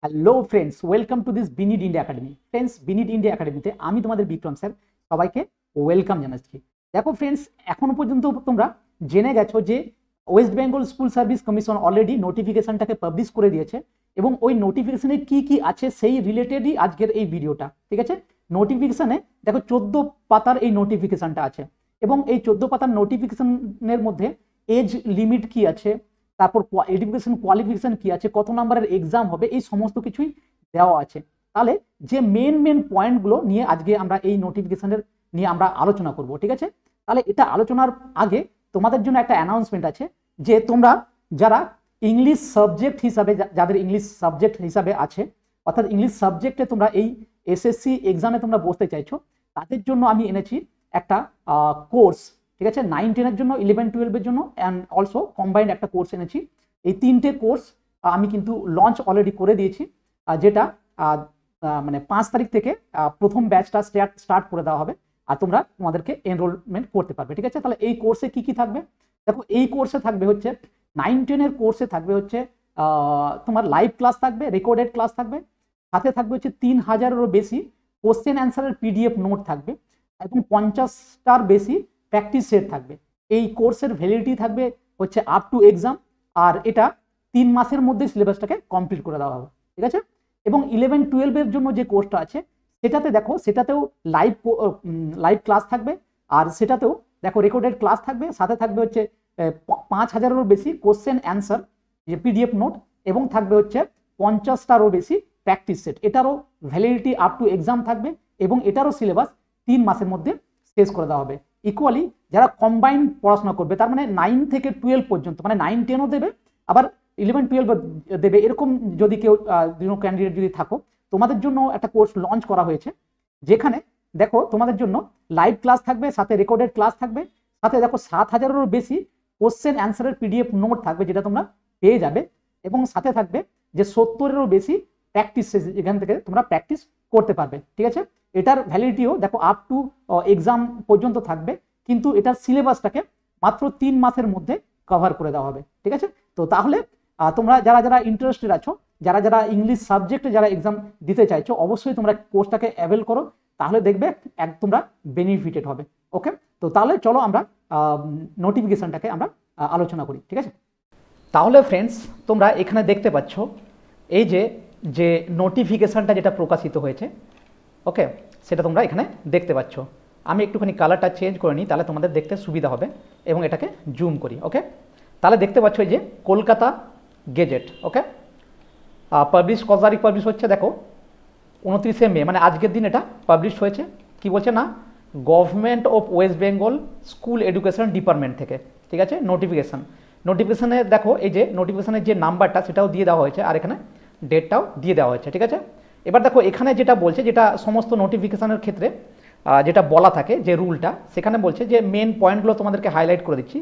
Hello friends, welcome to this Bineed India academy. Friends, Bineed India একাডেমিতে আমি তোমাদের Vikram sir সবাইকে ওয়েলকাম জানাচ্ছি। দেখো ফ্রেন্ডস, এখনো পর্যন্ত তোমরা জেনে গেছো যে West Bengal school service commission already নোটিফিকেশনটাকে পাবলিশ করে দিয়েছে এবং ওই নোটিফিকেশনে কি কি আছে সেই রিলেটেডই আজকের এই ভিডিওটা। ঠিক আছে, নোটিফিকেশনে দেখো 14 পাতার এই নোটিফিকেশনটা আছে এবং এই 14 পাতার নোটিফিকেশনের মধ্যে এজ লিমিট কি আছে, তারপর এডুকেশন কোয়ালিফিকেশন কি আছে, কত নাম্বারের এক্সাম হবে, এই সমস্ত কিছুই দেওয়া আছে। তাহলে যে মেন পয়েন্টগুলো নিয়ে আজকে আমরা এই নোটিফিকেশনের নিয়ে আমরা আলোচনা করব। ঠিক আছে, তাহলে এটা আলোচনার আগে তোমাদের জন্য একটা অ্যানাউন্সমেন্ট আছে যে তোমরা যারা ইংলিশ সাবজেক্ট হিসাবে, যাদের ইংলিশ সাবজেক্ট হিসাবে আছে, অর্থাৎ ইংলিশ সাবজেক্টে তোমরা এই এসএসসি এক্সামে তোমরা বসতে চাইছো, তাদের জন্য আমি এনেছি একটা কোর্স। ঠিক আছে, 9-10-এর জন্য, 11-12-এর জন্য অ্যান্ড অলসো কম্বাইন্ড একটা কোর্স এনেছি। এই তিনটে কোর্স আমি কিন্তু লঞ্চ অলরেডি করে দিয়েছি, যেটা মানে 5 তারিখ থেকে প্রথম ব্যাচটা স্টার্ট করে দেওয়া হবে আর তোমরা তোমাদেরকে এনরোলমেন্ট করতে পারবে। ঠিক আছে, তাহলে এই কোর্সে কি কি থাকবে দেখো। এই কোর্সে থাকবে হচ্ছে 9-10-এর কোর্সে থাকবে হচ্ছে তোমার লাইভ ক্লাস থাকবে, রেকর্ডেড ক্লাস থাকবে, সাথে থাকবে হচ্ছে 3000-এরও বেশি কোশ্চেন অ্যান্সারের পিডিএফ নোট থাকবে এবং 50টার বেশি প্র্যাকটিস সেট থাকবে। এই কোর্সের ভ্যালিডিটি থাকবে হচ্ছে আপ টু এক্সাম, আর এটা 3 মাসের মধ্যে সিলেবাসটাকে কমপ্লিট করে দেওয়া হবে। ঠিক আছে, এবং 11-12-এর জন্য যে কোর্সটা আছে সেটাতে দেখো, সেটাতেও লাইভ ক্লাস থাকবে, আর সেটাতেও দেখো রেকর্ডেড ক্লাস থাকবে, সাথে থাকবে হচ্ছে 5000-এরও বেশি কোশ্চেন অ্যান্সার যে পিডিএফ নোট, এবং থাকবে হচ্ছে 50টারও বেশি প্র্যাকটিস সেট। এটারও ভ্যালিডিটি আপ টু এক্সাম থাকবে এবং এটারও সিলেবাস 3 মাসের মধ্যে শেষ করে দেওয়া হবে। ইকুয়ালি যারা কম্বাইন্ড পড়াশোনা করবে, তার মানে 9 থেকে 12 পর্যন্ত, মানে 9-10ও দেবে আবার 11-12 দেবে, এরকম যদি কেউ ক্যান্ডিডেট যদি থাকো, তোমাদের জন্য একটা কোর্স লঞ্চ করা হয়েছে, যেখানে দেখো তোমাদের জন্য লাইভ ক্লাস থাকবে, সাথে রেকর্ডেড ক্লাস থাকবে, সাথে দেখো 7000-এরও বেশি কোশ্চেন অ্যান্সারের পিডিএফ নোট থাকবে যেটা তোমরা পেয়ে যাবে, এবং সাথে থাকবে যে 70-এরও বেশি প্র্যাকটিস, এখান থেকে তোমরা প্র্যাকটিস করতে পারবে। ঠিক আছে, এটার ভ্যালিডিটিও দেখো আপ টু এক্সাম পর্যন্ত থাকবে, কিন্তু এটার সিলেবাসটাকে মাত্র 3 মাসের মধ্যে কভার করে দেওয়া হবে। ঠিক আছে, তো তাহলে তোমরা যারা যারা ইন্টারেস্টেড আছো, যারা যারা ইংলিশ সাবজেক্টে যারা এক্সাম দিতে চাইছো, অবশ্যই তোমরা কোর্সটাকে অ্যাভেল করো, তাহলে দেখবে তোমরা বেনিফিটেড হবে। ওকে, তো তাহলে চলো আমরা নোটিফিকেশনটাকে আমরা আলোচনা করি। ঠিক আছে, তাহলে ফ্রেন্ডস, তোমরা এখানে দেখতে পাচ্ছ এই যে নোটিফিকেশনটা যেটা প্রকাশিত হয়েছে, ওকে, সেটা তোমরা এখানে দেখতে পাচ্ছ। আমি একটুখানি কালারটা চেঞ্জ করে নিই, তাহলে তোমাদের দেখতে সুবিধা হবে, এবং এটাকে জুম করি। ওকে, তাহলে দেখতে পাচ্ছ এই যে কলকাতা গেজেট। ওকে, পাবলিশ কত তারিখ পাবলিশ হচ্ছে দেখো, 29শে মে, মানে আজকের দিন এটা পাবলিশ হয়েছে। কি বলছে না, government of West Bengal school education department থেকে। ঠিক আছে, নোটিফিকেশানে দেখো এই যে নোটিফিকেশানের যে নাম্বারটা সেটাও দিয়ে দেওয়া হয়েছে, আর এখানে ডেটটাও দিয়ে দেওয়া হয়েছে। ঠিক আছে, এবার দেখো এখানে যেটা বলছে, যেটা সমস্ত নোটিফিকেশানের ক্ষেত্রে যেটা বলা থাকে যে রুলটা, সেখানে বলছে যে মেন পয়েন্টগুলো তোমাদেরকে হাইলাইট করে দিচ্ছি।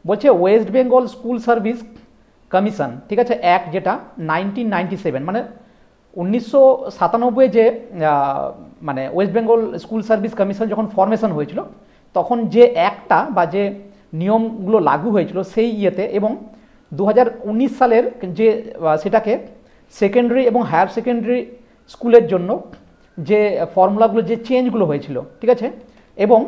বলছে West Bengal school service commission, ঠিক আছে, অ্যাক্ট যেটা 1997, মানে 1997 যে মানে West Bengal school service commission যখন ফরমেশন হয়েছিল, তখন যে অ্যাক্টটা বা যে নিয়মগুলো লাগু হয়েছিল সেই ইয়েতে, এবং 2019 সালের যে সেটাকে সেকেন্ডারি এবং হায়ার সেকেন্ডারি স্কুলের জন্য যে ফর্মুলাগুলো, যে চেঞ্জগুলো হয়েছিল, ঠিক আছে, এবং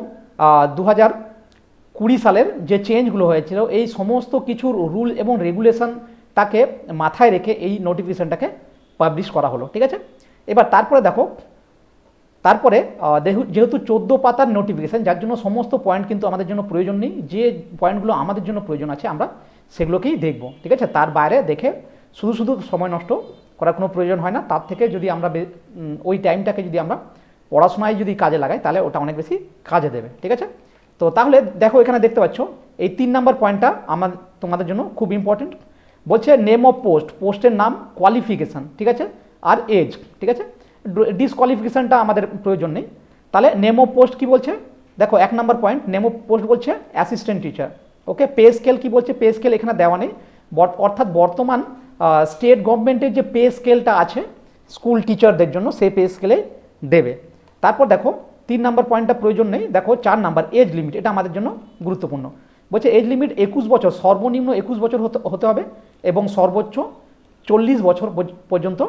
2020 সালের যে চেঞ্জগুলো হয়েছিল, এই সমস্ত কিছুর রুল এবং রেগুলেশনটাকে মাথায় রেখে এই নোটিফিকেশনটাকে পাবলিশ করা হলো। ঠিক আছে, এবার তারপরে দেখো, তারপরে যেহেতু 14 পাতার নোটিফিকেশান, যার জন্য সমস্ত পয়েন্ট কিন্তু আমাদের জন্য প্রয়োজন নেই, যে পয়েন্টগুলো আমাদের জন্য প্রয়োজন আছে আমরা সেগুলোকেই দেখব। ঠিক আছে, তার বাইরে দেখে শুধু সময় নষ্ট করার কোনো প্রয়োজন হয় না। তার থেকে যদি আমরা ওই টাইমটাকে যদি আমরা পড়াশোনায় যদি কাজে লাগাই, তাহলে ওটা অনেক বেশি কাজে দেবে। ঠিক আছে, তো তাহলে দেখো এখানে দেখতে পাচ্ছ এই 3 নম্বর পয়েন্টটা তোমাদের জন্য খুব ইম্পর্টেন্ট। বলছে নেম অফ পোস্টের নাম, কোয়ালিফিকেশান, ঠিক আছে, আর এজ। ঠিক আছে, ডিসকোয়ালিফিকেশানটা আমাদের প্রয়োজন নেই। তাহলে নেম অফ পোস্ট কি বলছে দেখো, 1 নম্বর পয়েন্ট, নেম অফ পোস্ট বলছে অ্যাসিস্ট্যান্ট টিচার। ওকে, পে স্কেল কি বলছে, পে স্কেল এখানে দেওয়া নেই, অর্থাৎ বর্তমান স্টেট গভর্নমেন্টের যে পে স্কেলটা আছে স্কুল টিচারদের জন্য, সেই পে স্কেলে দেবে। তারপর দেখো 3 নম্বর পয়েন্টটা প্রয়োজন নেই। দেখো 4 নম্বর এজ লিমিট, এটা আমাদের জন্য গুরুত্বপূর্ণ। বলছে এজ লিমিট 21 বছর, সর্বনিম্ন 21 বছর হতে হবে, এবং সর্বোচ্চ 40 বছর পর্যন্ত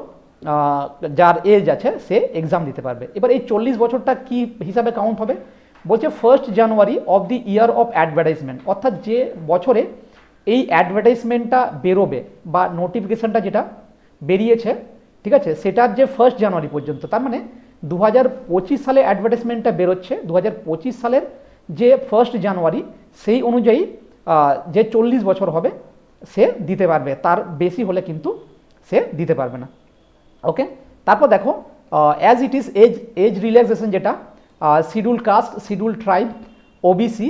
যার এজ আছে সে এক্সাম দিতে পারবে। এবার এই 40 বছরটা কি হিসাবে কাউন্ট হবে, বলছে 1 জানুয়ারি of the year of advertisement, অর্থাৎ যে বছরে এই অ্যাডভার্টাইজমেন্টটা বেরোবে বা নোটিফিকেশনটা যেটা বেরিয়েছে, ঠিক আছে, সেটার যে 1 জানুয়ারি পর্যন্ত, তার মানে 2025 সালে অ্যাডভার্টাইজমেন্টটা বেরোচ্ছে, 2025 সালের যে 1 জানুয়ারি সেই অনুযায়ী যে 40 বছর হবে সে দিতে পারবে, তার বেশি হলে কিন্তু সে দিতে পারবে না। ওকে, তারপর দেখো as it is age relaxation, যেটা schedule caste, schedule tribe, OBC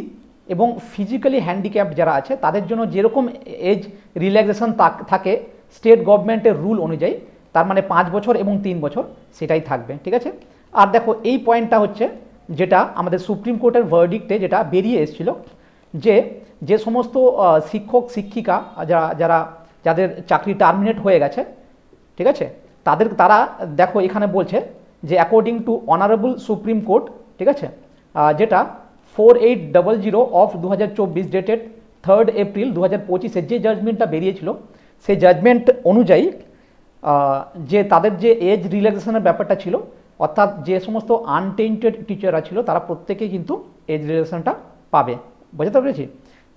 এবং ফিজিক্যালি হ্যান্ডিক্যাপড যারা আছে তাদের জন্য যেরকম এজ রিল্যাক্সেশন থাকে স্টেট গভর্নমেন্টের রুল অনুযায়ী, তার মানে 5 বছর এবং 3 বছর সেটাই থাকবে, ঠিক আছে। আর দেখো এই পয়েন্টটা হচ্ছে যেটা আমাদের সুপ্রিম কোর্টের ভার্ডিক্টে যেটা বেরিয়ে এসেছিল, যে সমস্ত শিক্ষক শিক্ষিকা যাদের চাকরি টার্মিনেট হয়ে গেছে, ঠিক আছে, তারা দেখো এখানে বলছে যে according to honourable supreme court, ঠিক আছে, যেটা 4800 অফ 2024 ডেটেড 3 এপ্রিল 2025 যে জাজমেন্টটা বেরিয়েছিল, সেই জাজমেন্ট অনুযায়ী যে তাদের যে এজ রিল্যাক্সেশনের ব্যাপারটা ছিল, অর্থাৎ যে সমস্ত আনটেন্টেড টিচাররা ছিল তারা প্রত্যেকেই কিন্তু এজ রিল্যাক্সেশনটা পাবে, বুঝতে পেরেছি।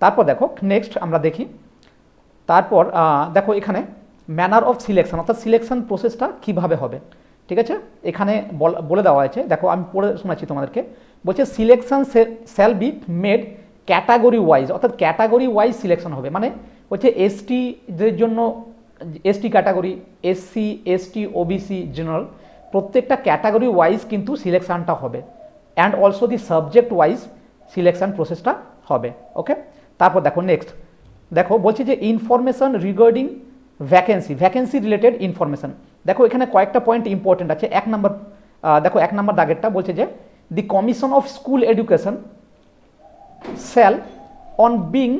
তারপর দেখো নেক্সট আমরা দেখি, তারপর দেখো এখানে ম্যানার অফ সিলেকশন, অর্থাৎ সিলেকশন প্রসেসটা কীভাবে হবে, ঠিক আছে, এখানে বলে দেওয়া হয়েছে। দেখো আমি পড়ে শোনাচ্ছি তোমাদেরকে, বলছে selection shall be made category wise, অর্থাৎ ক্যাটাগরি ওয়াইজ সিলেকশন হবে, মানে হচ্ছে এসটিদের জন্য ST category, SC ST OBC general, প্রত্যেকটা ক্যাটাগরি ওয়াইজ কিন্তু সিলেকশনটা হবে, and also the subject wise selection প্রসেসটা হবে। ওকে, তারপর দেখো নেক্সট, দেখো বলছে যে information regarding vacancy related information. দেখো এখানে কয়েকটা পয়েন্ট ইম্পর্টেন্ট আছে। দেখো 1 নম্বর দাগেরটা বলছে যে দি commission of school education shall on being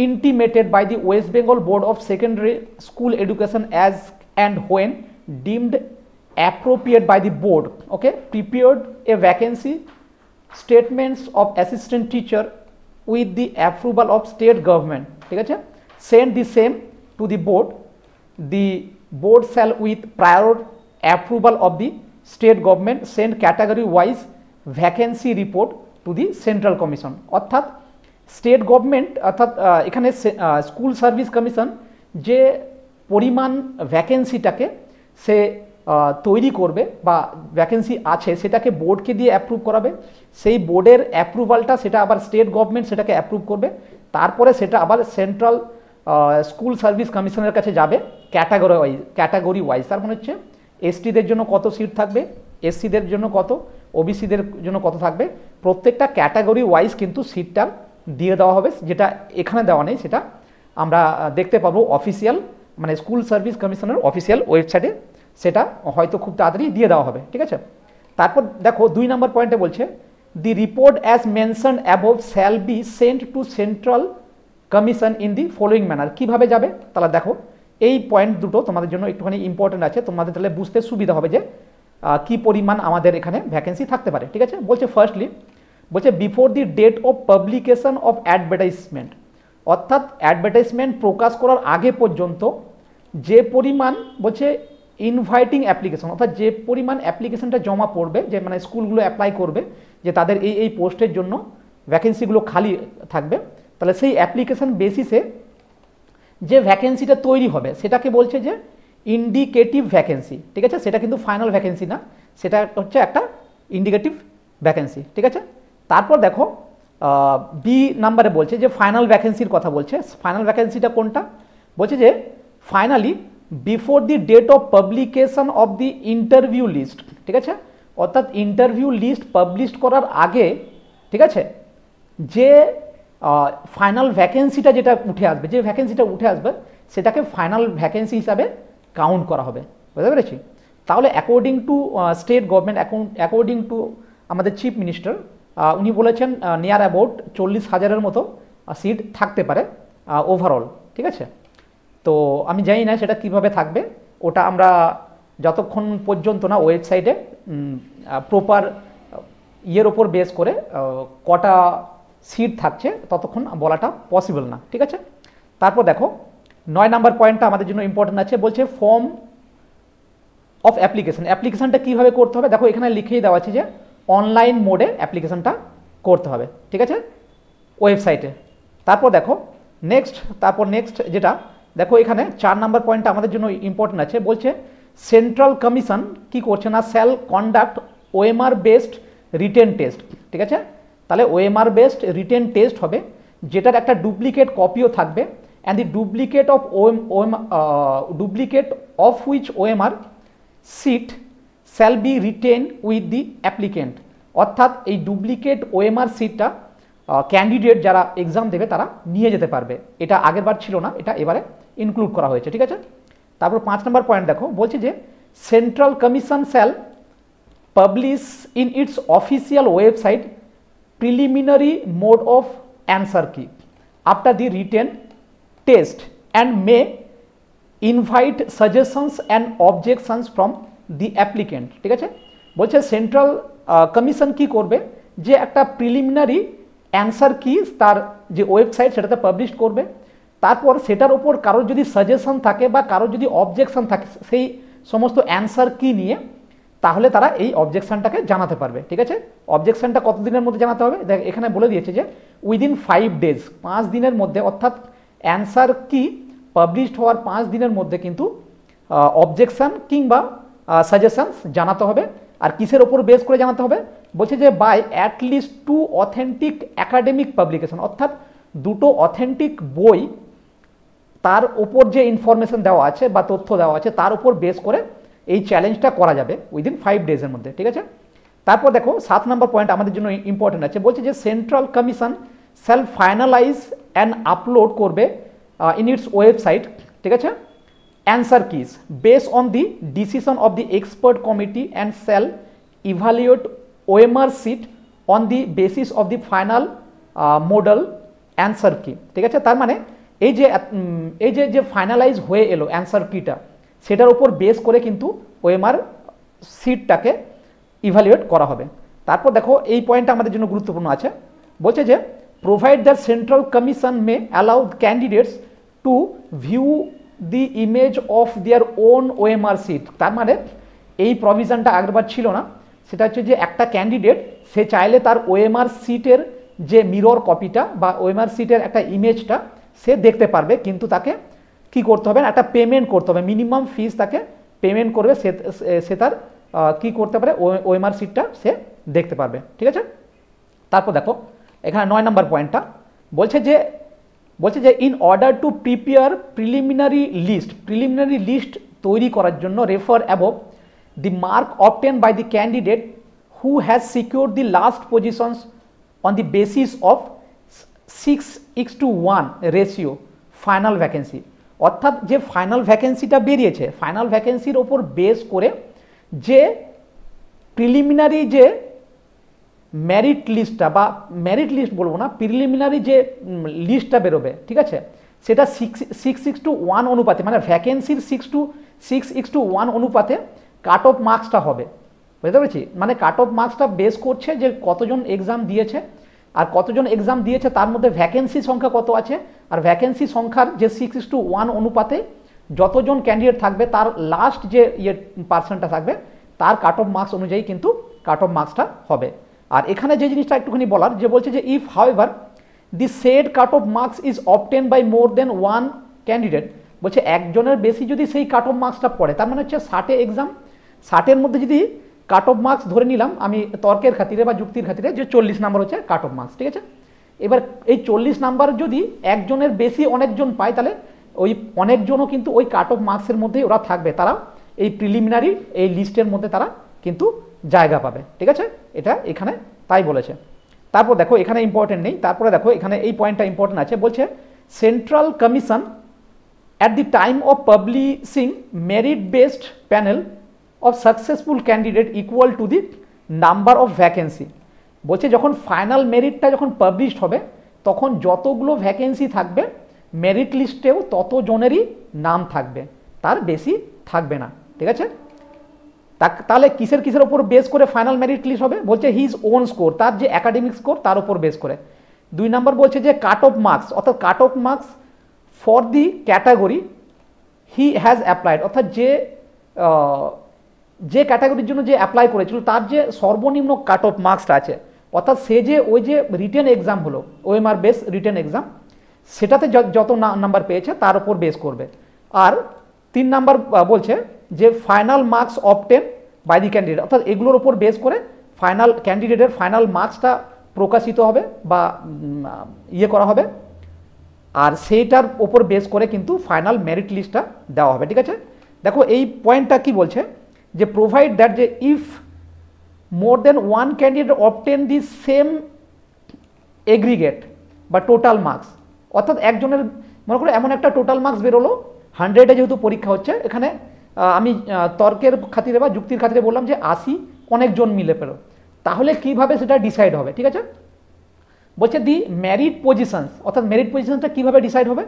intimated by the West Bengal Board of Secondary School Education as and when deemed appropriate by the board, okay, prepared a vacancy statements of assistant teacher with the approval of state government, ঠিক আছে, send the same to the board shall with prior approval of the state government send category wise vacancy report to the central commission, অর্থাৎ state government, অর্থাৎ এখানে school service commission যে পরিমাণ ভ্যাকেন্সিটাকে সে তৈরি করবে বা ভ্যাকেন্সি আছে সেটাকে বোর্ডকে দিয়ে অ্যাপ্রুভ করাবে, সেই বোর্ডের অ্যাপ্রুভালটা সেটা আবার স্টেট গভর্নমেন্ট সেটাকে অ্যাপ্রুভ করবে, তারপরে সেটা আবার সেন্ট্রাল স্কুল সার্ভিস কমিশনের কাছে যাবে ক্যাটাগরি ওয়াইজ। তার মানে হচ্ছে এসটিদের জন্য কত সিট থাকবে, এসসিদের জন্য কত, ওবিসিদের জন্য কত থাকবে, প্রত্যেকটা ক্যাটাগরি ওয়াইজ কিন্তু সিটটা দিয়ে দেওয়া হবে, যেটা এখানে দেওয়া নেই, সেটা আমরা দেখতে পাবো অফিসিয়াল, মানে স্কুল সার্ভিস কমিশনের অফিসিয়াল ওয়েবসাইটে, সেটা হয়তো খুব তাড়াতাড়ি দিয়ে দেওয়া হবে, ঠিক আছে। তারপর দেখো 2 নম্বর পয়েন্টে বলছে the report as mention above shall be sent to central commission in the following manner. কীভাবে যাবে তাহলে দেখো এই পয়েন্ট দুটো তোমাদের জন্য একটুখানি ইম্পর্টেন্ট আছে, তোমাদের তাহলে বুঝতে সুবিধা হবে যে কি পরিমাণ আমাদের এখানে ভ্যাকেন্সি থাকতে পারে, ঠিক আছে। বলছে ফার্স্টলি বলছে before the date of publication of advertisement, অর্থাৎ অ্যাডভার্টাইজমেন্ট প্রকাশ করার আগে পর্যন্ত যে পরিমাণ বলছে ইনভাইটিং অ্যাপ্লিকেশন, অর্থাৎ যে পরিমাণ অ্যাপ্লিকেশনটা জমা পড়বে, যে মানে স্কুলগুলো অ্যাপ্লাই করবে যে তাদের এই পোস্টের জন্য ভ্যাকেন্সিগুলো খালি থাকবে, তাহলে সেই অ্যাপ্লিকেশন বেসিসে যে ভ্যাকেন্সিটা তৈরি হবে সেটাকে বলছে যে ইন্ডিকেটিভ ভ্যাকেন্সি, ঠিক আছে, সেটা কিন্তু ফাইনাল ভ্যাকেন্সি না, সেটা হচ্ছে একটা ইন্ডিকেটিভ ভ্যাকেন্সি, ঠিক আছে। তারপর দেখো বি নাম্বারে বলছে যে ফাইনাল ভ্যাকেন্সির কথা বলছে। ফাইনাল ভ্যাকেন্সিটা কোনটা, বলছে যে finally before the date of publication of the interview list, ঠিক আছে, অর্থাৎ ইন্টারভিউ লিস্ট পাবলিশ করার আগে, ঠিক আছে, যে ফাইনাল ভ্যাকেন্সিটা যেটা উঠে আসবে, যে ভ্যাকেন্সিটা উঠে আসবে সেটাকে ফাইনাল ভ্যাকেন্সি হিসাবে কাউন্ট করা হবে, বুঝতে পেরেছি। তাহলে according to state government, according to আমাদের চিফ মিনিস্টার, উনি বলেছেন নিয়ার অ্যাবাউট 40,000-এর মতো সিট থাকতে পারে ওভারঅল, ঠিক আছে। তো আমি জানি না সেটা কিভাবে থাকবে, ওটা আমরা যতক্ষণ পর্যন্ত না ওয়েবসাইটে প্রপার ইয়ের ওপর বেস করে কটা সিট থাকছে ততক্ষণ বলাটা পসিবল না, ঠিক আছে। তারপর দেখো 9 নম্বর পয়েন্টটা আমাদের জন্য ইম্পর্টেন্ট আছে, বলছে ফর্ম অফ অ্যাপ্লিকেশন, অ্যাপ্লিকেশনটা কীভাবে করতে হবে দেখো এখানে লিখেই দেওয়া আছে যে অনলাইন মোডে অ্যাপ্লিকেশনটা করতে হবে, ঠিক আছে, ওয়েবসাইটে। তারপর দেখো নেক্সট যেটা দেখো এখানে 4 নম্বর পয়েন্টটা আমাদের জন্য ইম্পর্টেন্ট আছে, বলছে সেন্ট্রাল কমিশন কি করছে না shall conduct OMR based written test, ঠিক আছে। তাহলে ওএমআর বেসড রিটেন টেস্ট হবে, যেটার একটা ডুপ্লিকেট কপিও থাকবে, and the duplicate of which OMR sheet shall be written with the applicant. অর্থাৎ এই ডুপ্লিকেট ওএমআর সিটটা ক্যান্ডিডেট যারা এক্সাম দেবে তারা নিয়ে যেতে পারবে। এটা আগেরবার ছিল না, এটা এবারে ইনক্লুড করা হয়েছে, ঠিক আছে। তারপর 5 নম্বর পয়েন্ট দেখো বলছে যে central commission shall publish in its official website preliminary mode of answer key after the written test and may invite suggestions and objections from the applicant, ঠিক আছে। বলছে সেন্ট্রাল কমিশন কি করবে যে একটা প্রিলিমিনারি অ্যান্সার কি তার যে ওয়েবসাইট সেটাতে পাবলিশ করবে, তারপর সেটার ওপর কারোর যদি সাজেশন থাকে বা কারোর যদি অবজেকশন থাকে সেই সমস্ত অ্যান্সার কি নিয়ে, তাহলে তারা এই অবজেকশনটাকে জানাতে পারবে, ঠিক আছে। অবজেকশনটা কতদিনের মধ্যে জানাতে হবে দেখ এখানে বলে দিয়েছে যে উইদিন 5 ডেজ, 5 দিনের মধ্যে, অর্থাৎ অ্যান্সার কি পাবলিশড হওয়ার 5 দিনের মধ্যে কিন্তু অবজেকশন কিংবা সাজেশনস জানাতে হবে। আর কিসের ওপর বেস করে জানাতে হবে বলছে যে by at least 2 authentic academic publication, অর্থাৎ 2টো অথেন্টিক বই তার ওপর যে ইনফরমেশন দেওয়া আছে বা তথ্য দেওয়া আছে তার উপর বেস করে এই চ্যালেঞ্জটা করা যাবে উইদিন 5 ডেজের মধ্যে, ঠিক আছে। তারপর দেখো 7 নম্বর পয়েন্ট আমাদের জন্য ইম্পর্টেন্ট আছে, বলছে যে central commission shall finalise and upload করবে ইন ইটস ওয়েবসাইট, ঠিক আছে, answer keys base on the decision of the expert committee and shall evaluate OMR sit on the basis of the final model answer কি, ঠিক আছে। তার মানে এই যে ফাইনালাইজ হয়ে এলো অ্যান্সার কিটা সেটার উপর বেস করে কিন্তু ওএমআর সিটটাকে ইভালুয়েট করা হবে। তারপর দেখো এই পয়েন্টটা আমাদের জন্য গুরুত্বপূর্ণ আছে, বলছে যে provide the central commission May allow candidates to view the image of their own OMR sheet. তার মানে এই প্রভিশনটা আগেরবার ছিল না, সেটা হচ্ছে যে একটা ক্যান্ডিডেট সে চাইলে তার ওএমআর সিটের যে মিরর কপিটা বা ওএমআর সিটের একটা ইমেজটা সে দেখতে পারবে, কিন্তু তাকে কি করতে হবে একটা পেমেন্ট করতে হবে, মিনিমাম ফিস তাকে পেমেন্ট করবে, সে তার কি করতে পারে ওএমআর সিটটা সে দেখতে পারবে, ঠিক আছে। তারপর দেখো এখানে 9 নম্বর পয়েন্টটা বলছে যে in order to prepare preliminary list তৈরি করার জন্য refer above the mark obtain by the candidate who has secure the last positions on the basis of 6:1 ratio final vacancy. অর্থাৎ যে ফাইনাল ভ্যাকেন্সিটা বেরিয়েছে, ফাইনাল ভ্যাকেন্সির ওপর বেস করে যে প্রিলিমিনারি যে মেরিট লিস্টটা বা মেরিট লিস্ট বলবো না, প্রিলিমিনারি যে লিস্টটা বেরোবে, ঠিক আছে, সেটা 6:1 অনুপাতে, মানে ভ্যাকেন্সির 6:1 অনুপাতে কাট অফ মার্কসটা হবে, বুঝতে পেরেছি। মানে কাট অফ মার্কসটা বেস করছে যে কতজন এক্সাম দিয়েছে, আর কতজন এক্সাম দিয়েছে তার মধ্যে ভ্যাকেন্সি সংখ্যা কত আছে, আর ভ্যাকেন্সি সংখ্যার যে 6:1 অনুপাতে যতজন ক্যান্ডিডেট থাকবে তার লাস্ট যে পার্সেন্টটা থাকবে তার কাট অফ মার্কস অনুযায়ী কিন্তু কাট অফ মার্কসটা হবে। আর এখানে যে জিনিসটা একটুখানি বলার, যে বলছে যে if however the said cut off marks is obtain by more than 1 candidate, বলছে একজনের বেশি যদি সেই কাট অফ মার্কসটা পড়ে, তার মানে হচ্ছে 60 এক্সাম, 60-এর মধ্যে যদি কাট অফ মার্কস ধরে নিলাম আমি তর্কের খাতিরে বা যুক্তির খাতিরে যে 40 নাম্বার হচ্ছে কাট অফ মার্কস, ঠিক আছে। এবার এই 40 নাম্বার যদি একজনের বেশি অনেকজন পায়, তাহলে ওই অনেকজনও কিন্তু ওই কাট অফ মার্কসের মধ্যেই ওরা থাকবে, তারা এই প্রিলিমিনারি এই লিস্টের মধ্যে তারা কিন্তু জায়গা পাবে, ঠিক আছে, এটা এখানে তাই বলেছে। তারপর দেখো এখানে ইম্পর্টেন্ট নেই, তারপরে দেখো এখানে এই পয়েন্টটা ইম্পর্টেন্ট আছে, বলছে central commission at the time of publishing merit based panel of successful candidate equal to the number of vacancy. বলছে যখন ফাইনাল মেরিটটা যখন পাবলিশড হবে তখন যতগুলো ভ্যাকেন্সি থাকবে মেরিট লিস্টেও ততজনেরই নাম থাকবে, তার বেশি থাকবে না, ঠিক আছে। তাহলে কিসের উপর বেস করে ফাইনাল মেরিট লিস্ট হবে, বলছে হিজ ওন স্কোর, তার যে একাডেমিক স্কোর তার উপর বেস করে। 2 নম্বর বলছে যে কাট অফ মার্কস, অর্থাৎ কাট off marks for the category he has applied, অর্থাৎ যে যে ক্যাটাগরির জন্য যে অ্যাপ্লাই করেছিল তার যে সর্বনিম্ন কাট অফ মার্কসটা আছে, অর্থাৎ সে যে ওই যে রিটেন এক্সাম হলো ওএমআর বেস রিটেন এক্সাম, সেটাতে যত নাম্বার পেয়েছে তার উপর বেস করবে। আর 3 নাম্বার বলছে যে final marks obtain by the candidate, অর্থাৎ এগুলোর উপর বেস করে ফাইনাল ক্যান্ডিডেটের ফাইনাল মার্কসটা প্রকাশিত হবে বা ইয়ে করা হবে, আর সেইটার ওপর বেস করে কিন্তু ফাইনাল মেরিট লিস্টটা দেওয়া হবে। ঠিক আছে, দেখো এই পয়েন্টটা কি বলছে যে প্রোভাইড দ্যাট যে if more than one candidate obtain the same aggregate বা টোটাল মার্কস, অর্থাৎ একজনের মনে করো এমন একটা টোটাল মার্কস বেরোলো 100-এ, যেহেতু পরীক্ষা হচ্ছে এখানে আমি তর্কের খাতিরে বা যুক্তির খাতিরে বললাম যে 80 অনেকজন মিলে পেলো, তাহলে কিভাবে সেটা ডিসাইড হবে। ঠিক আছে, বলছে দি মেরিট পজিশনস, অর্থাৎ মেরিট পজিশনটা কিভাবে ডিসাইড হবে,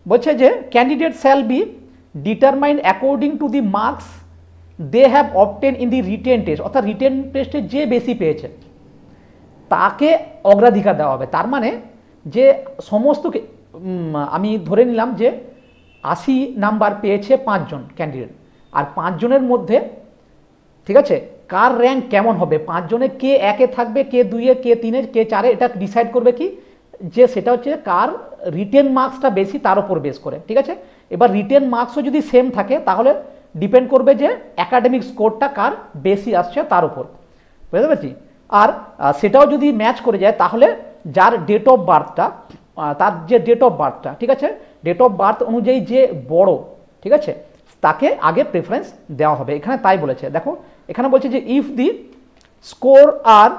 বলছে যে candidate shall be determined according to the marks they have obtain in the written test, অর্থাৎ রিটেন টেস্টে যে বেশি পেয়েছে তাকে অগ্রাধিকার দেওয়া হবে। তার মানে যে সমস্ত আমি ধরে নিলাম যে 80 নাম্বার পেয়েছে 5 জন ক্যান্ডিডেট, আর 5 জনের মধ্যে ঠিক আছে কার র্যাঙ্ক কেমন হবে, 5 জনে কে 1-এ থাকবে, কে 2-এ, কে 3-এ, কে 4-এ, এটা ডিসাইড করবে কি যে সেটা হচ্ছে কার রিটেন মার্কসটা বেশি তার উপর বেস করে। ঠিক আছে, এবার রিটেন মার্কসও যদি সেম থাকে তাহলে ডিপেন্ড করবে যে একাডেমিক স্কোরটা কার বেশি আসছে তার উপর, বুঝতে পারছি। আর সেটাও যদি ম্যাচ করে যায় তাহলে যার ডেট অফ বার্থটা, তার যে ডেট অফ বার্থটা, ঠিক আছে, ডেট অফ বার্থ অনুযায়ী যে বড়, ঠিক আছে, তাকে আগে প্রেফারেন্স দেওয়া হবে। এখানে তাই বলেছে, দেখো এখানে বলছে যে if the score are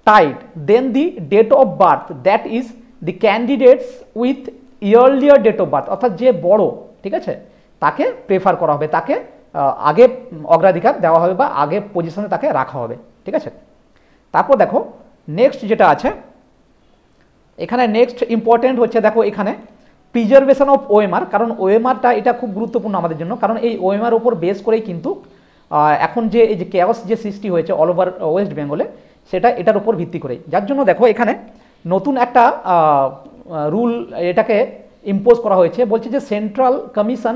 tied then the date of birth that is the candidates with earlier date of birth, অর্থাৎ যে বড়, ঠিক আছে, তাকে প্রেফার করা হবে, তাকে আগে অগ্রাধিকার দেওয়া হবে বা আগে পজিশনে তাকে রাখা হবে। ঠিক আছে, তারপর দেখো নেক্সট যেটা আছে এখানে, নেক্সট ইম্পর্টেন্ট হচ্ছে দেখো এখানে প্রিজার্ভেশন অফ ওএমআর, কারণ ওএমআরটা এটা খুব গুরুত্বপূর্ণ আমাদের জন্য, কারণ এই ওএমআর উপর বেস করেই কিন্তু এখন যে এই যে কেওস যে সৃষ্টি হয়েছে অল ওভার ওয়েস্ট বেঙ্গলে, সেটা এটার উপর ভিত্তি করেই। যার জন্য দেখো এখানে নতুন একটা রুল এটাকে ইম্পোজ করা হয়েছে, বলছে যে সেন্ট্রাল কমিশন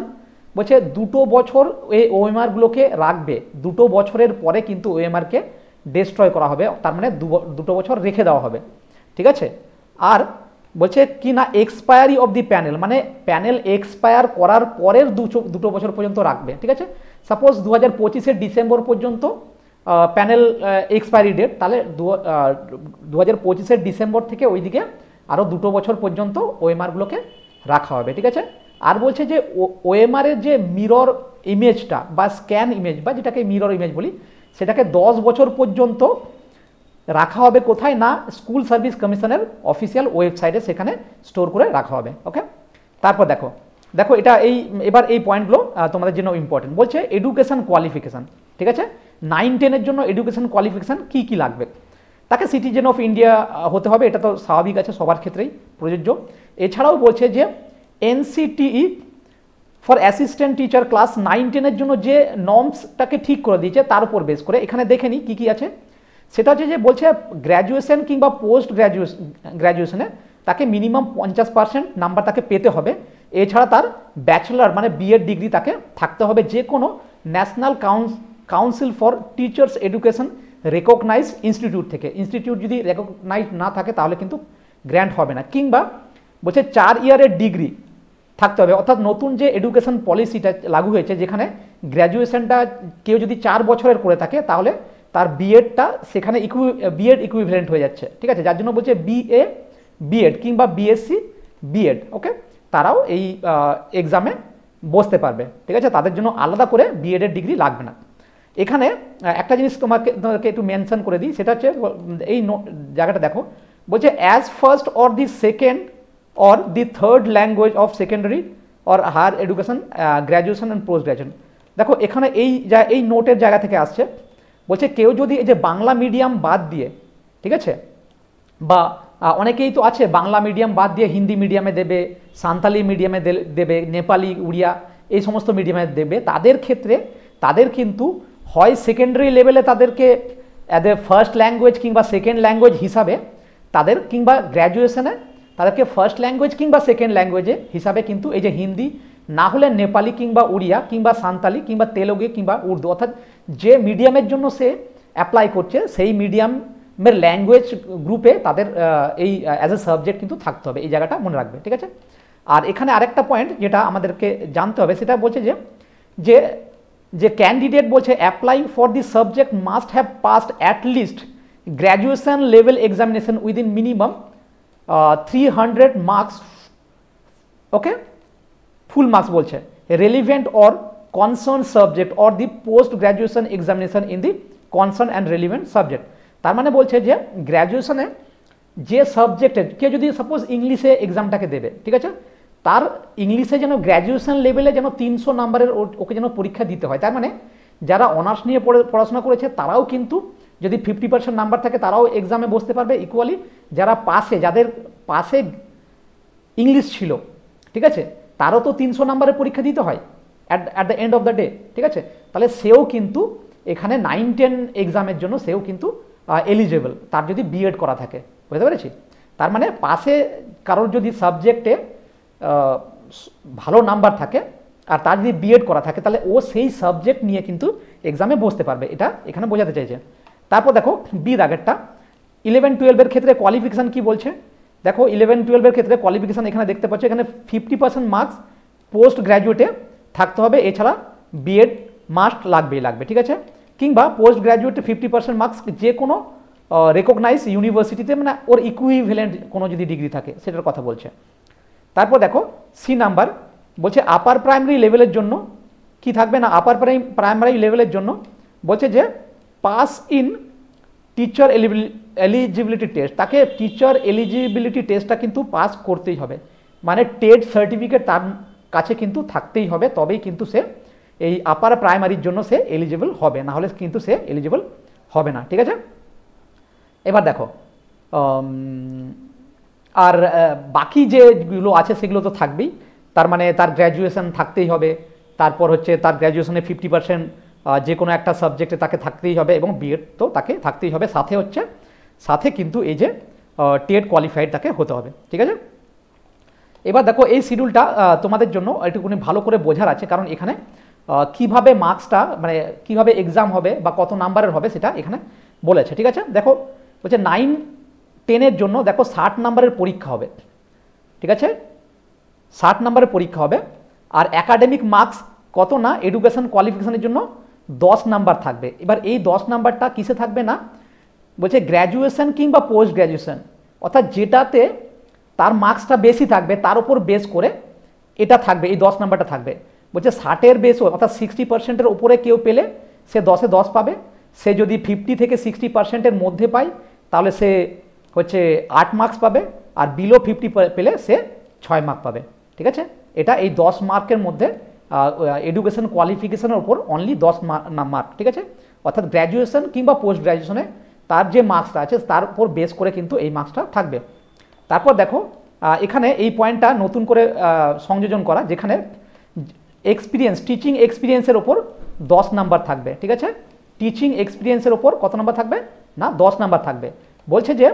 বলছে 2 বছর এই ওএমআরগুলোকে রাখবে, 2 বছরের পরে কিন্তু ওএমআরকে ডিস্ট্রয় করা হবে, তার মানে 2 বছর রেখে দেওয়া হবে। ঠিক আছে, আর বলছে কি না এক্সপায়ারি অফ দি প্যানেল, মানে প্যানেল এক্সপায়ার করার পরের 2 বছর পর্যন্ত রাখবে। ঠিক আছে, সাপোজ 2025-এর ডিসেম্বর পর্যন্ত প্যানেল এক্সপায়ারি ডেট, তাহলে 2025-এর ডিসেম্বর থেকে ওইদিকে আরও 2 বছর পর্যন্ত ওএমআরগুলোকে রাখা হবে। ঠিক আছে, আর বলছে যে ওএমআরের যে মিরর ইমেজটা বা স্ক্যান ইমেজ বা যেটাকে মিরর ইমেজ বলি, সেটাকে 10 বছর পর্যন্ত রাখা হবে কোথায় না স্কুল সার্ভিস কমিশনের অফিসিয়াল ওয়েবসাইটে, সেখানে স্টোর করে রাখা হবে। ওকে, তারপর দেখো দেখো এটা এবার এই পয়েন্টগুলো তোমাদের জন্য ইম্পর্টেন্ট। বলছে এডুকেশন কোয়ালিফিকেশান, ঠিক আছে, 9-10-এর জন্য এডুকেশন কোয়ালিফিকেশান কি কি লাগবে, তাকে সিটিজেন অফ ইন্ডিয়া হতে হবে, এটা তো স্বাভাবিক আছে, সবার ক্ষেত্রেই প্রযোজ্য। এছাড়াও বলছে যে NCTE for assistant teacher class 9-10-এর জন্য যে নর্মসটাকে ঠিক করে দিয়েছে তার উপর বেস করে এখানে দেখে নিই কী কী আছে। সেটা হচ্ছে যে বলছে গ্র্যাজুয়েশন কিংবা পোস্ট গ্র্যাজুয়েশনে তাকে মিনিমাম 50% নাম্বার তাকে পেতে হবে। এছাড়া তার ব্যাচেলার মানে বিএড ডিগ্রি তাকে থাকতে হবে যে কোনো National Council for Teachers Education recognise institute থেকে। ইনস্টিটিউট যদি রেকগনাইজ না থাকে তাহলে কিন্তু গ্র্যান্ট হবে না। কিংবা বলছে 4 ইয়ারের ডিগ্রি থাকতে হবে, অর্থাৎ নতুন যে এডুকেশন পলিসিটা লাগু হয়েছে যেখানে গ্র্যাজুয়েশনটা কেউ যদি 4 বছরের করে থাকে তাহলে তার বিএডটা সেখানে বিএড ইকুইভ্যালেন্ট হয়ে যাচ্ছে। ঠিক আছে, যার জন্য বলছে বিএ বিএড কিংবা বিএসসি বিএড, ওকে, তারাও এই এক্সামে বসতে পারবে। ঠিক আছে, তাদের জন্য আলাদা করে বিএডের ডিগ্রি লাগবে না। এখানে একটা জিনিস তোমাকে একটু মেনশন করে দিই, সেটা হচ্ছে এই জায়গাটা দেখো, বলছে as first or the second or the third language of secondary or higher education graduation and post graduation. দেখো এখানে এই নোটের জায়গা থেকে আসছে, বলছে কেউ যদি এই যে বাংলা মিডিয়াম বাদ দিয়ে, ঠিক আছে, বা অনেকেই তো আছে বাংলা মিডিয়াম বাদ দিয়ে হিন্দি মিডিয়ামে দেবে, সাঁওতালি মিডিয়ামে দেবে, নেপালি উড়িয়া এই সমস্ত মিডিয়ামে দেবে, তাদের ক্ষেত্রে তাদের কিন্তু হয় সেকেন্ডারি লেভেলে তাদেরকে এদের ফার্স্ট ল্যাঙ্গুয়েজ কিংবা সেকেন্ড ল্যাঙ্গুয়েজ হিসাবে তাদের, কিংবা গ্র্যাজুয়েশনে তাদেরকে ফার্স্ট ল্যাঙ্গুয়েজ কিংবা সেকেন্ড ল্যাঙ্গুয়েজে হিসাবে কিন্তু এই যে হিন্দি না হলে নেপালি কিংবা উড়িয়া কিংবা সান্তালি কিংবা তেলুগু কিংবা উর্দু, অর্থাৎ যে মিডিয়ামের জন্য সে অ্যাপ্লাই করছে সেই মিডিয়ামের ল্যাঙ্গুয়েজ গ্রুপে তাদের এই অ্যাজ এ সাবজেক্ট কিন্তু থাকতে হবে, এই জায়গাটা মনে রাখবে, ঠিক আছে। আর এখানে আরেকটা পয়েন্ট যেটা আমাদেরকে জানতে হবে সেটা বলছে যে যে ক্যান্ডিডেট বলছে applying for the subject must have passed at least graduation level examination within minimum 300 marks, okay, full marks বলছে, relevant or concern subject or the post graduation examination in the concern and relevant subject. তার মানে বলছে যে গ্র্যাজুয়েশনে যে সাবজেক্টের কেউ যদি suppose ইংলিশে এক্সামটাকে দেবে, ঠিক আছে, তার ইংলিশে যেন গ্র্যাজুয়েশন লেভেলে যেন 300 নাম্বারের ওকে যেন পরীক্ষা দিতে হয়। তার মানে যারা অনার্স নিয়ে পড়াশোনা করেছে তারাও কিন্তু যদি 50% নাম্বার থাকে তারাও এক্সামে বসতে পারবে ইকুয়ালি, যারা পাশে, যাদের পাশে ইংলিশ ছিল, ঠিক আছে, তারও তো 300 নাম্বারের পরীক্ষা দিতে হয় at the end of the day, ঠিক আছে। তাহলে সেও কিন্তু এখানে 9-10 এক্সামের জন্য সেও কিন্তু এলিজেবল, তার যদি বিএড করা থাকে, বুঝতে পেরেছি। তার মানে পাশে কারোর যদি সাবজেক্টে ভালো নাম্বার থাকে আর তার যদি বিএড করা থাকে তাহলে ও সেই সাবজেক্ট নিয়ে কিন্তু এক্সামে বসতে পারবে, এটা এখানে বোঝাতে চাইছে। তারপর দেখো বির আগেরটা 11-12 ক্ষেত্রে কোয়ালিফিকেশান কি বলছে, দেখো 11-12 ক্ষেত্রে কোয়ালিফিকেশান এখানে দেখতে পাচ্ছ, এখানে 50% মার্কস পোস্ট গ্র্যাজুয়েটে থাকতে হবে, এছাড়া বিএড মাস্ট লাগবে, ঠিক আছে, কিংবা পোস্ট গ্র্যাজুয়েটে 50% মার্কস যে কোনো রেকগনাইজ ইউনিভার্সিটিতে, মানে ওর ইকুইভ্যালেন্ট কোনো যদি ডিগ্রি থাকে সেটার কথা বলছে। তারপর দেখো সি নাম্বার বলছে আপার প্রাইমারি লেভেলের জন্য কি থাকবে না, আপার প্রাইমারি লেভেলের জন্য বলছে যে pass in teacher eligibility test, তাকে টিচার এলিজিবিলিটি টেস্টটা কিন্তু পাস করতেই হবে, মানে টেট সার্টিফিকেট তার কাছে কিন্তু থাকতেই হবে, তবেই কিন্তু সে এই আপার প্রাইমারির জন্য সে এলিজিবল হবে, না হলে কিন্তু সে এলিজিবল হবে না, ঠিক আছে। এবার দেখো আর বাকি যেগুলো আছে সেগুলো তো থাকবেই, তার মানে তার গ্র্যাজুয়েশন থাকতেই হবে, তারপর হচ্ছে তার গ্র্যাজুয়েশনে 50% যে কোনো একটা সাবজেক্টে তাকে থাকতেই হবে, এবং বিএড তো তাকে থাকতেই হবে, সাথে কিন্তু এই যে টেট কোয়ালিফাইড তাকে হতে হবে, ঠিক আছে। এবার দেখো এই শিডিউলটা তোমাদের জন্য একটুখানি ভালো করে বোঝার আছে, কারণ এখানে কিভাবে মার্কসটা, মানে কিভাবে এক্সাম হবে বা কত নাম্বারের হবে সেটা এখানে বলেছে, ঠিক আছে। দেখো বলছে 9-10 জন্য দেখো 60 নাম্বারের পরীক্ষা হবে, ঠিক আছে, 60 নাম্বারের পরীক্ষা হবে, আর একাডেমিক মার্কস কত না, এডুকেশন কোয়ালিফিকেশনের জন্য 10 নাম্বার থাকবে। এবার এই 10 নাম্বারটা কিসে থাকবে না, বলছে গ্র্যাজুয়েশন কিংবা পোস্ট গ্র্যাজুয়েশন, অর্থাৎ যেটাতে তার মার্কসটা বেশি থাকবে তার উপর বেস করে এটা থাকবে, এই 10 নাম্বারটা থাকবে। বলছে 60-এর বেস অর্থাৎ 60%-এর উপরে কেউ পেলে সে 10-এ 10 পাবে, সে যদি 50 থেকে 60%-এর মধ্যে পায় তাহলে সে হচ্ছে 8 মার্কস পাবে, আর বিলো 50 পেলে সে 6 মার্ক পাবে, ঠিক আছে। এটা এই 10 মার্কের মধ্যে এডুকেশন কোয়ালিফিকেশনের উপর অনলি 10 মার্ক, ঠিক আছে, অর্থাৎ গ্র্যাজুয়েশন কিংবা পোস্ট গ্র্যাজুয়েশনে তার যে মার্কসটা আছে তার উপর বেস করে কিন্তু এই মার্কসটা থাকবে। তারপর দেখো এখানে এই পয়েন্টটা নতুন করে সংযোজন করা, যেখানে এক্সপিরিয়েন্স, টিচিং এক্সপিরিয়েন্সের ওপর 10 নাম্বার থাকবে, ঠিক আছে, টিচিং এক্সপিরিয়েন্সের ওপর কত নাম্বার থাকবে না, 10 নাম্বার থাকবে। বলছে যে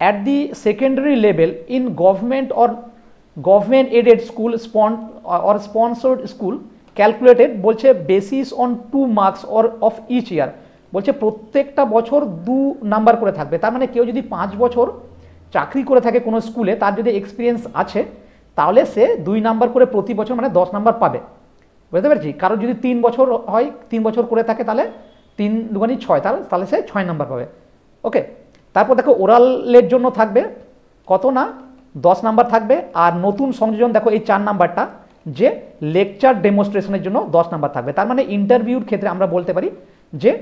at the secondary level in government or government aided school or sponsored school calculated, বলছে basis on 2 marks or of each year, বলছে প্রত্যেকটা বছর 2 নাম্বার করে থাকবে। তার মানে কেউ যদি 5 বছর চাকরি করে থাকে কোনো স্কুলে, তার যদি এক্সপিরিয়েন্স আছে তাহলে সে 2 নাম্বার করে প্রতি বছর মানে 10 নাম্বার পাবে, বুঝতে পেরেছি। কারোর যদি 3 বছর হয়, 3 বছর করে থাকে তাহলে 3 দুগুণে 6, তাহলে সে 6 নাম্বার পাবে, ওকে। তারপর দেখো ওরালের জন্য থাকবে কত না 10 নাম্বার থাকবে, আর নতুন সংযোজন দেখো এই 4 নাম্বারটা যে লেকচার ডেমনস্ট্রেশনের জন্য 10 নাম্বার থাকবে। তার মানে ইন্টারভিউর ক্ষেত্রে আমরা বলতে পারি যে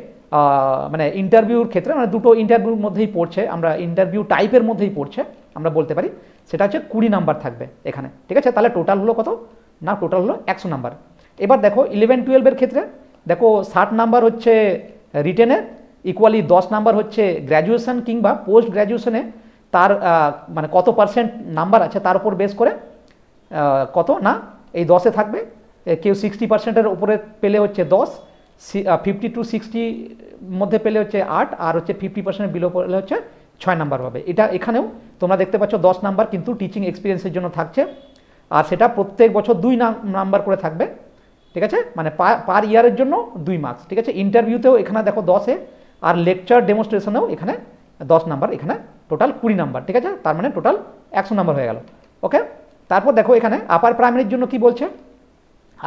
মানে ইন্টারভিউর ক্ষেত্রে মানে দুটো ইন্টারভিউর মধ্যেই পড়ছে, আমরা ইন্টারভিউ টাইপের মধ্যেই পড়ছে আমরা বলতে পারি, সেটা হচ্ছে 20 নাম্বার থাকবে এখানে, ঠিক আছে। তাহলে টোটাল হলো কত না, টোটাল হলো 100 নাম্বার। এবার দেখো 11-12 ক্ষেত্রে দেখো 60 নাম্বার হচ্ছে রিটেনের, ইকুয়ালি 10 নাম্বার হচ্ছে গ্র্যাজুয়েশন কিংবা পোস্ট গ্র্যাজুয়েশনে তার মানে কত পার্সেন্ট নাম্বার আছে তার উপর বেস করে কত না এই 10-এ থাকবে। কেউ 60%-এর উপরে পেলে হচ্ছে 10, 50 to 60 মধ্যে পেলে হচ্ছে 8, আর হচ্ছে 50% বিলো পেলে হচ্ছে 6 নাম্বার পাবে। এটা এখানেও তোমরা দেখতে পাচ্ছ 10 নাম্বার কিন্তু টিচিং এক্সপিরিয়েন্সের জন্য থাকছে, আর সেটা প্রত্যেক বছর 2 নাম্বার করে থাকবে, ঠিক আছে, মানে পার ইয়ারের জন্য 2 মার্কস, ঠিক আছে। ইন্টারভিউতেও এখানে দেখো 10-এ, আর লেকচার ডেমনস্ট্রেশনেও এখানে 10 নাম্বার, এখানে টোটাল 20 নাম্বার, ঠিক আছে, তার মানে টোটাল 100 নাম্বার হয়ে গেল। ওকে, তারপর দেখো এখানে আপার প্রাইমারির জন্য কি বলছে,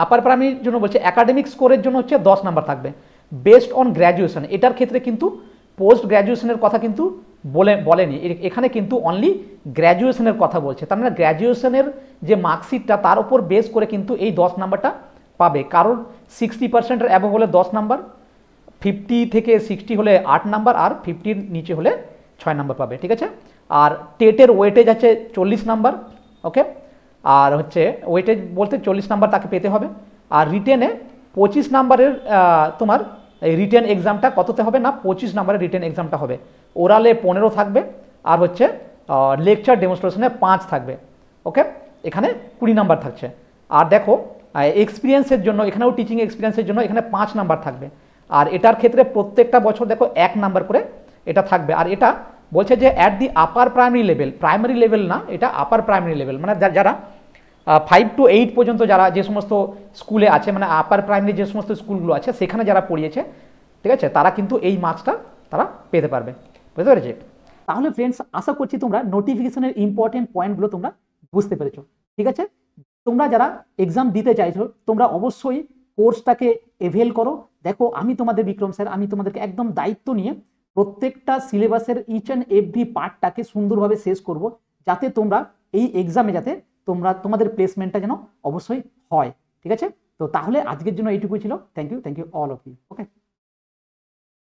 আপার প্রাইমারির জন্য বলছে একাডেমিক স্কোরের জন্য হচ্ছে 10 নাম্বার থাকবে বেসড অন গ্র্যাজুয়েশন। এটার ক্ষেত্রে কিন্তু পোস্ট গ্র্যাজুয়েশনের কথা কিন্তু বলেনি, এখানে কিন্তু অনলি গ্র্যাজুয়েশনের কথা বলছে। তার মানে গ্র্যাজুয়েশনের যে মার্কশিটটা তার উপর বেস করে কিন্তু এই 10 নাম্বারটা পাবে। কারণ 60%-এর অ্যাবভ হলে 10 নাম্বার, 50 থেকে 60 হলে 8 নাম্বার, আর 50-র নিচে হলে 6 নাম্বার পাবে, ঠিক আছে। আর টেটের ওয়েটেজ আছে 40 নাম্বার, ওকে, আর হচ্ছে ওয়েটেজ বলতে 40 নাম্বার তাকে পেতে হবে। আর রিটেনে 25 নাম্বারের তোমার এই রিটেন এক্সামটা কততে হবে না, 25 নাম্বারের রিটেন এক্সামটা হবে। ওরালে 15 থাকবে, আর হচ্ছে লেকচার ডেমনস্ট্রেশনে 5 থাকবে, ওকে, এখানে 20 নাম্বার থাকছে। আর দেখো এক্সপিরিয়েন্সের জন্য এখানেও টিচিং এক্সপিরিয়েন্সের জন্য এখানে 5 নাম্বার থাকবে। আর এটার ক্ষেত্রে প্রত্যেকটা বছর দেখো 1 নাম্বার করে এটা থাকবে। আর এটা বলছে যে at the upper primary level না, এটা আপার প্রাইমারি লেভেল, মানে যারা 5 to 8 পর্যন্ত যারা যে সমস্ত স্কুলে আছে, মানে আপার প্রাইমারি যে সমস্ত স্কুলগুলো আছে সেখানে যারা পড়িয়েছে, ঠিক আছে, তারা কিন্তু এই মার্কসটা তারা পেতে পারবে, বুঝতে পেরেছি। তাহলে ফ্রেন্ডস, আশা করছি তোমরা নোটিফিকেশনের ইম্পর্টেন্ট পয়েন্টগুলো তোমরা বুঝতে পেরেছো, ঠিক আছে। তোমরা যারা এক্সাম দিতে চাইছো তোমরা অবশ্যই কোর্সটাকে এভেল করো। দেখো আমি তোমাদের বিক্রম স্যার, আমি তোমাদেরকে একদম দায়িত্ব নিয়ে প্রত্যেকটা সিলেবাসের ইচ অ্যান্ড এভরি পার্টটাকে সুন্দরভাবে শেষ করব, যাতে তোমরা এই এক্সামে যাতে তোমাদের প্লেসমেন্টটা যেন অবশ্যই হয়, ঠিক আছে। তো তাহলে আজকের জন্য এইটুকুই ছিল। Thank you all of you, okay.